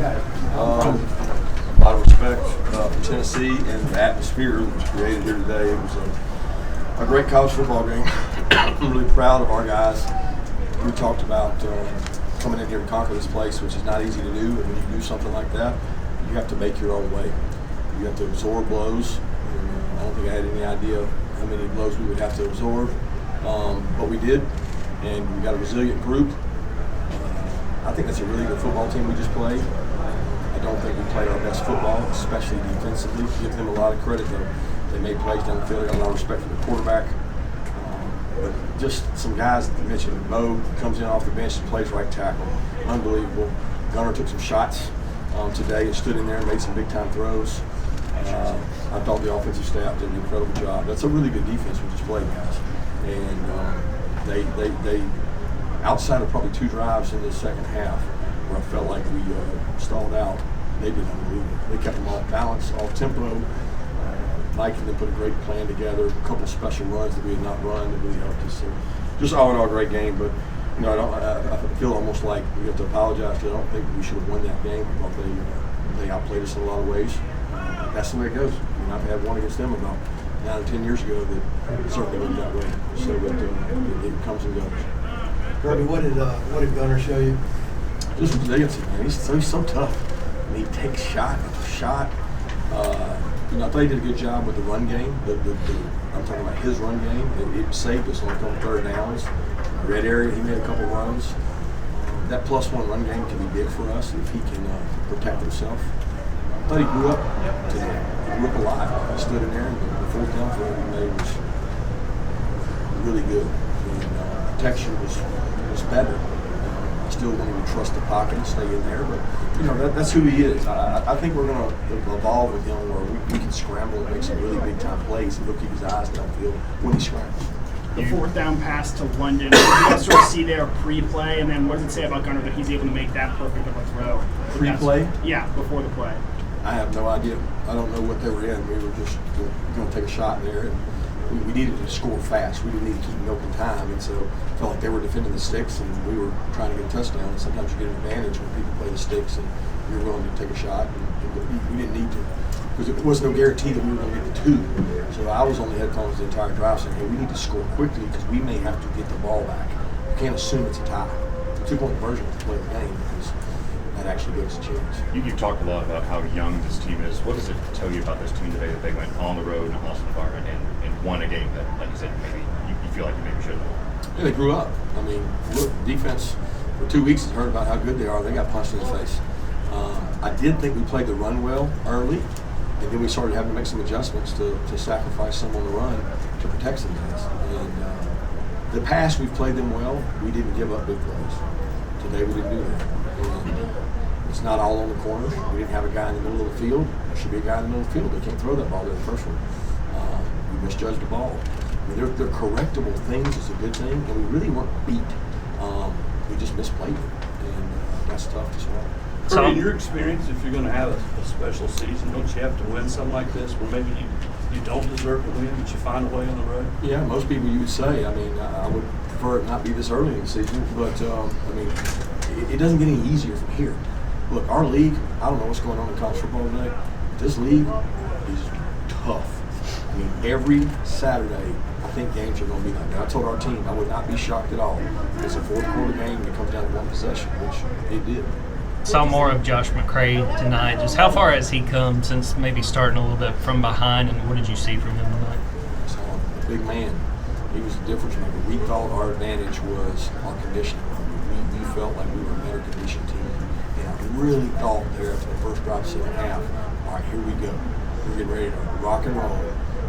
A lot of respect for Tennessee and the atmosphere that was created here today. It was a great college football game. I'm really proud of our guys. We talked about coming in here and conquer this place, which is not easy to do. And when you do something like that, you have to make your own way. You have to absorb blows. And, I don't think I had any idea how many blows we would have to absorb, but we did, and we got a resilient group. I think that's a really good football team we just played. I don't think we played our best football, especially defensively. Give them a lot of credit, though. They made plays down the field. I got a lot of respect for the quarterback. But just some guys that you mentioned, Mo comes in off the bench and plays right tackle. Unbelievable. Gunner took some shots today and stood in there and made some big-time throws. I thought the offensive staff did an incredible job. That's a really good defense we just played, guys. And they outside of probably 2 drives in the second half, where I felt like we stalled out, they did unbelievable. They kept them off balance, off tempo. Mike and them put a great plan together, a couple of special runs that we had not run that really helped us. So just all in all, great game. But you know, I feel almost like we have to apologize because I don't think we should have won that game. I thought they outplayed us in a lot of ways. That's the way it goes. I mean, I've had one against them about 9 or 10 years ago that certainly went that way. So it comes and goes. Kirby, what did Gunner show you? Just resiliency, man. He's so tough. I mean, he takes shot after shot. You know, I thought he did a good job with the run game. I'm talking about his run game. It saved us on a couple third downs. Red area, he made a couple runs. That +1 run game can be big for us if he can protect himself. I thought he grew up today. He grew up alive. He stood in there, and the 4th down throw he made was really good. And protection was better. I still don't even trust the pocket and stay in there, but you know that's who he is. I think we're going to evolve with him where we can scramble and make some really big time plays, and he'll keep his eyes downfield when he scrambles. The 4th down pass to London, what did you guys sort of see there pre-play, and then what does it say about Gunner that he's able to make that perfect of a throw? Pre-play? Yeah, before the play. I have no idea. I don't know what they were in. We were just going to take a shot there, and we needed to score fast. We didn't need to keep milking time, and so I felt like they were defending the sticks, and we were trying to get a touchdown. And sometimes you get an advantage when people play the sticks, and you're willing to take a shot. And we didn't need to, because it was no guarantee that we were going to get the 2. So I was on the head coach the entire drive saying, hey, we need to score quickly because we may have to get the ball back. You can't assume it's a tie. It's a 2-point conversion to play the game because that actually gives us a chance. You've talked a lot about how young this team is. What does it tell you about this team today that they went on the road in a hostile environment and won a game that, like you said, maybe you feel like you maybe shouldn't have? Yeah, they grew up. I mean, look, defense for 2 weeks has heard about how good they are. They got punched in the face. I did think we played the run well early, and then we started having to make some adjustments to sacrifice some on the run to protect some guys. And the pass, we've played them well. We didn't give up big plays. Today we didn't do that. And it's not all on the corners. We didn't have a guy in the middle of the field. There should be a guy in the middle of the field. They can't throw that ball to the first one. We misjudged the ball. I mean, they're correctable things. It's a good thing, and we really weren't beat. We just misplayed it, and that's tough to swallow. Kirby, in your experience, if you're going to have a special season, don't you have to win something like this where maybe you don't deserve to win, but you find a way on the road? Yeah, most people you would say. I mean, I would prefer it not be this early in the season, but I mean, it doesn't get any easier from here. Look, our league, I don't know what's going on in college football today. This league is tough. I mean, every Saturday, I think games are going to be like that. I told our team I would not be shocked at all if it's a 4th quarter game and it comes down to 1 possession, which it did. Saw more of Josh McCrae tonight. Just how far has he come since maybe starting a little bit from behind, and what did you see from him tonight? So, a big man. He was the difference maker. We thought our advantage was our conditioning. We felt like we were a better conditioned team. And I really thought there after the first drive, second half, all right, here we go. We're getting ready to rock and roll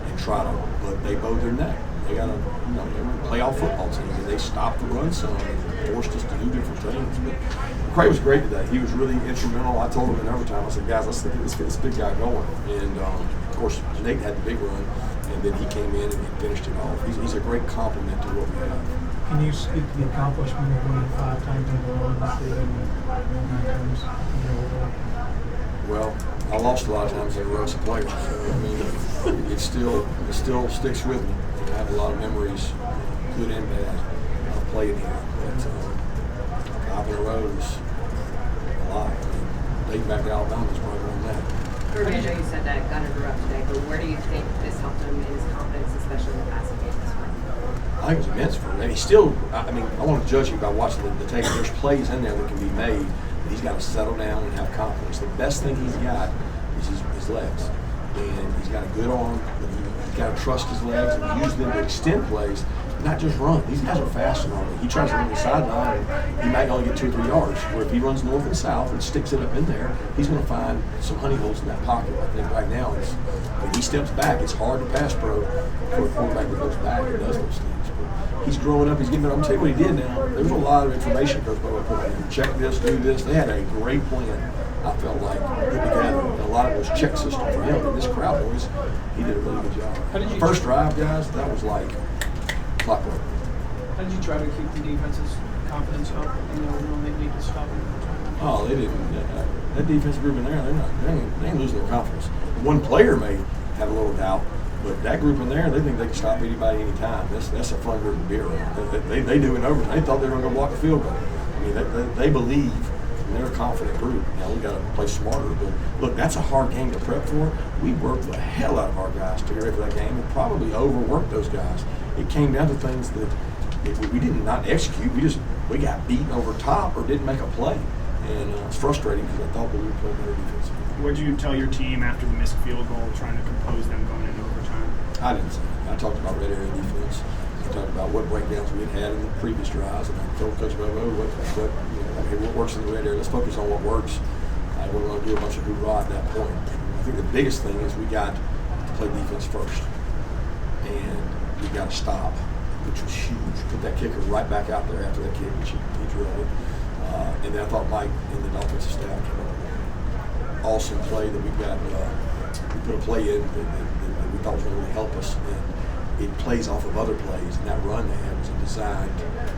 and try to, but they bowed their neck. They got they were a playoff football team, and they stopped the run some and forced us to do different things. But McCrae was great today. He was really instrumental. I told him in overtime, I said, guys, let's get this big guy going. And of course, Nate had the big run, and then he came in and finished it off. He's a great compliment to what we have. Can you speak to the accomplishment of winning 5 times in a row this season and 9 times in a row? Well, I lost a lot of times in a row as a player. So, I mean, it still sticks with me. I have a lot of memories, good and bad, of playing here. But 5 in a row is a lot. I mean, dating back to Alabama, it's probably more than that. Kirby, I know you said that Gunner grew up today, but where do you think this helped him in his confidence, especially in the passing game this week? I think it was immense for him. And he's still, I mean, I want to judge you by watching the tape. There's plays in there that can be made, but he's got to settle down and have confidence. The best thing he's got is his legs. And he's got a good arm, but he's got to trust his legs and use them to extend plays, not just run. These guys are fast and all that. He tries to run the sideline, and he might only get 2 or 3 yards. Where if he runs north and south and sticks it up in there, he's going to find some honey holes in that pocket. I think right now, when he steps back, it's hard to pass pro for a quarterback that goes back and does those things. But he's growing up. He's getting better. I'm going to tell you what he did now. There was a lot of information Coach Bobo put on him. Check this, do this. They had a great plan. I felt like put together. And a lot of it was check system for him. And this crowd noise, he did a really good job. The first drive, guys, that was like clockwork. How did you try to keep the defense's confidence up? You know, when they need to stop them? Oh, they didn't. That defensive group in there, they ain't losing their confidence. One player may have a little doubt, but that group in there, they think they can stop anybody anytime. That's a fun group to be around. They do it over. They thought they were going to go block the field goal. I mean, they believe. And they're a confident group. Now, we got to play smarter. But, look, that's a hard game to prep for. We worked the hell out of our guys to get ready for that game and probably overworked those guys. It came down to things that we did not execute. We got beat over top or didn't make a play. And it's frustrating because I thought that we would play better defensively. What did you tell your team after the missed field goal, trying to compose them going into overtime? I didn't say that. I talked about red area defense. I talked about what breakdowns we had in the previous drives, and I told Coach Bobo what works in the red area. Let's focus on what works. I wasn't going to do a bunch of hoorah at that point. I think the biggest thing is we got to play defense first, and we got to stop, which was huge. Put that kicker right back out there after that kick, which he drilled it. And then I thought Mike and the offensive staff came up with an awesome play that we got. We put a play in that we thought was going to really help us. And it plays off of other plays, and that run they had was a designed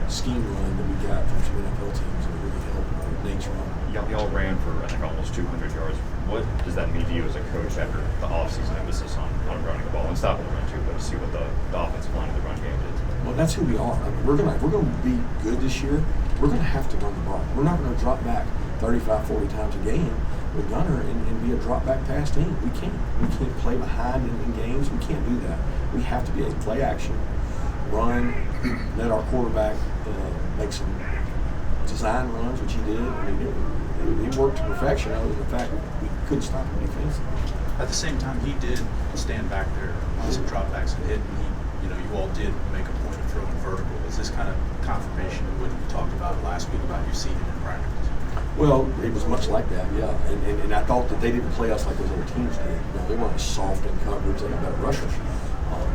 scheme run that we got from some NFL teams that really helped Nate's run. Y'all ran for, I think, almost 200 yards. What does that mean to you as a coach after the offseason emphasis on running the ball and stopping the run too, but to see what the offensive line of the run game did? Well, that's who we are. I mean, we're gonna be good this year. We're gonna have to run the ball. We're not gonna drop back 35, 40 times a game with Gunner and be a drop back pass team. We can't play behind in games. We can't do that. We have to be able to play action, run, let our quarterback make some design runs, which he did. I mean, it worked to perfection other than the fact we couldn't stop him defensively. At the same time, he did stand back there on some dropbacks and hit, and you all did make a point of throwing vertical. Is this kind of confirmation of what you talked about last week about you seeing it in practice? Well, it was much like that, yeah. And I thought that they didn't play us like those other teams did. They weren't soft in coverage. They had better rushers.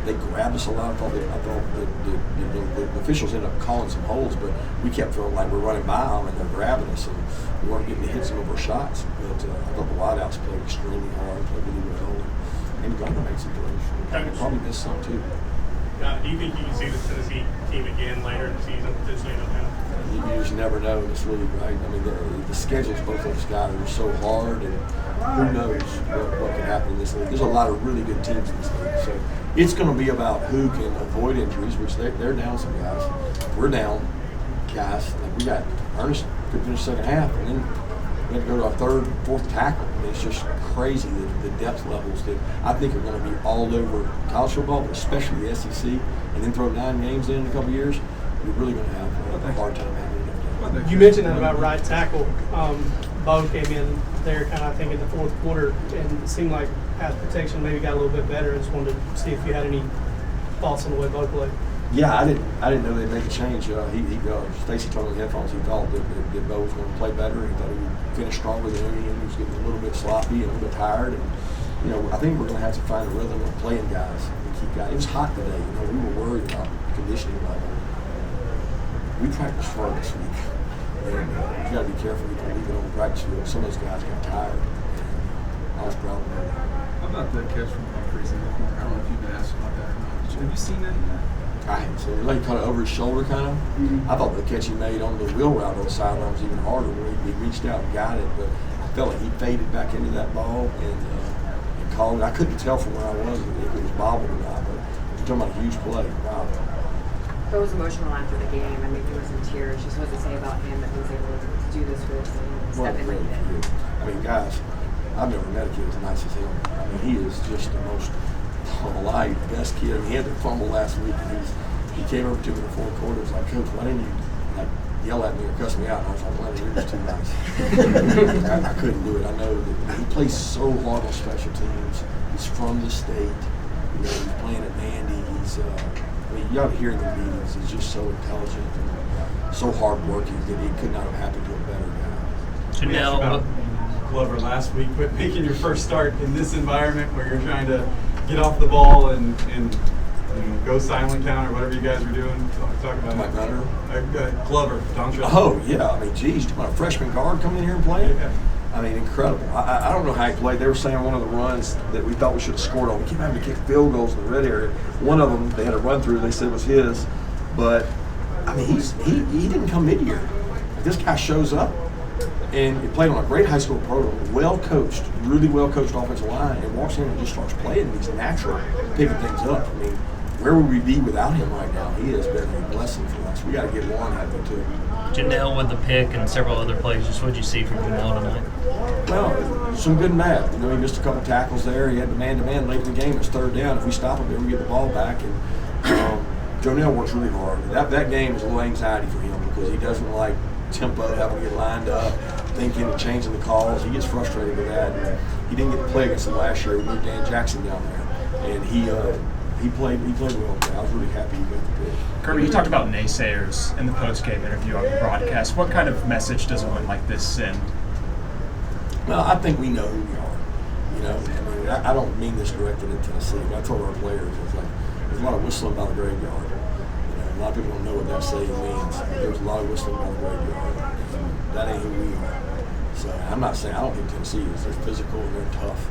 They grabbed us a lot. I thought the officials ended up calling some holds, but we kept feeling like we're running by them and they're grabbing us, and we weren't getting to hit some of our shots. But I thought the wideouts played extremely hard, played really well, and Gunner made some throws. Probably missed some too. Do you think you can see the Tennessee team again later in the season, potentially in Atlanta? You just never know in this league, right? I mean, the schedules both those guys are so hard, and who knows what can happen in this league. There's a lot of really good teams in this league, so it's going to be about who can avoid injuries, which they're down some guys. We're down guys. Like we got Ernest could finish second half, and then we had to go to our third, fourth tackle. I mean, it's just crazy the depth levels that I think are going to be all over college football, but especially the SEC, and then throw 9 games in a couple of years. You're really going to have a hard time handling it. You mentioned that about right tackle. Bo came in there kind of, I think, in the fourth quarter, and it seemed like pass protection maybe got a little bit better. I just wanted to see if you had any thoughts on the way Bo played. Yeah, I didn't know they'd make a change. Stacy told me in the headphones he thought that Bo was going to play better. He thought he would finish stronger than any, and he was getting a little bit sloppy and a little bit tired. And I think we're going to have to find a rhythm of playing guys and keep guys. It was hot today. We were worried about conditioning level. We practiced hard this week, and you got to be careful. You don't leave it on the practice field. Some of those guys got tired, and I was proud of them. How about that catch from Humphreys in the corner? I don't know if you've been asked about that or not. Have you seen that yet? I hadn't seen it. Like caught it over his shoulder, kind of. I thought the catch he made on the wheel route on the sideline was even harder when he reached out and got it, but I felt like he faded back into that ball and called it. I couldn't tell from where I was if it was bobbled or not, but you're talking about a huge play. Wow. Bo was emotional after the game. I mean, he was in tears. Just what to say about him that he was able to do this for his team and step in like that. I mean, guys, I've never met a kid as nice as him. I mean, he is just the most polite, best kid. I mean, he had to fumble last week, and he came over to me in the fourth quarter. He was like, Coach, why didn't you yell at me or cuss me out? And I was like, Lenny, you're just too nice. I couldn't do it. I know that he plays so hard on special teams. He's from the state. You know, he's playing at Vandy. I mean, you ought to hear him in meetings. He's just so intelligent and so hardworking that he could not have happened to a better guy. We asked about Glover last week, but making your first start in this environment where you're trying to get off the ball and go silent count or whatever you guys were doing. Talk about my gunner. Glover, Don Trump. Oh yeah, I mean, geez, a freshman guard coming in here and playing. Yeah. I mean, incredible. I don't know how he played. They were saying one of the runs that we thought we should have scored on. We kept having to kick field goals in the red area. One of them, they had a run through. They said was his, but I mean, he didn't come mid-year. This guy shows up, and he played on a great high school program, well coached, really well coached offensive line, and walks in and just starts playing. He's natural, picking things up. I mean, where would we be without him right now? He has been a blessing for us. We got to get Warren out there too. Janelle with the pick and several other plays. Just what did you see from Janelle tonight? Well, some good and bad. You know, he missed a couple tackles there. He had the man-to-man late in the game. It's third down. If we stop him, then we get the ball back. And Jonell works really hard. That game is a little anxiety for him because he doesn't like tempo, having to get lined up, thinking and changing the calls. He gets frustrated with that. And he didn't get to play against him last year. We moved Dan Jackson down there, and he played well. I was really happy he got the pick. Kirby, you talked about naysayers in the post-game interview on the broadcast. What kind of message does a win like this send? Well, I think we know who we are. You know, I mean, I don't mean this directed at Tennessee, but I told our players, it's like, there's a lot of whistling by the graveyard. You know, a lot of people don't know what that saying means. There's a lot of whistling by the graveyard. And that ain't who we are. So I'm not saying, I don't think Tennessee is. They're physical and they're tough.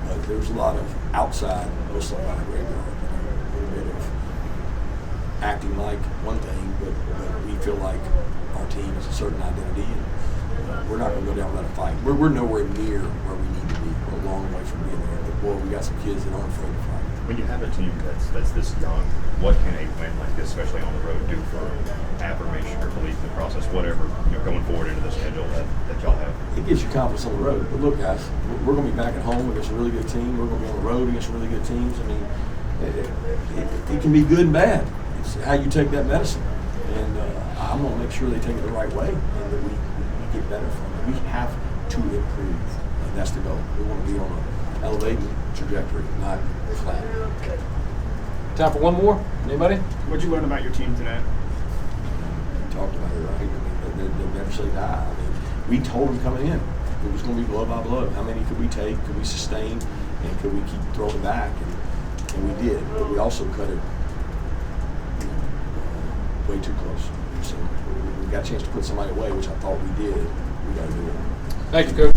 But there's a lot of outside whistling by the graveyard. You know, a little bit of acting like one thing, but we feel like our team is a certain identity, and we're not going to go down without a fight. We're nowhere near where we need to be. We're a long way from being there. But boy, we got some kids that aren't afraid to fight. When you have a team that's this young, what can a win like this, especially on the road, do for affirmation or belief in the process, whatever, going forward into the schedule that y'all have? It gives you confidence on the road. But look, guys, we're going to be back at home against a really good team. We're going to be on the road against really good teams. I mean, it can be good and bad. It's how you take that medicine. And I'm going to make sure they take it the right way and that we get better from it. We have to improve, and that's the goal. We want to be on an elevating trajectory, not flat. Time for one more. Anybody? What'd you learn about your team today? We talked about it, right? I mean, they never say die. I mean, we told them coming in it was going to be blow by blow. How many could we take? Could we sustain? And could we keep throwing back? And we did. But we also cut it way too close. So we got a chance to put somebody away, which I thought we did. We got to do it. Thank you, Coach.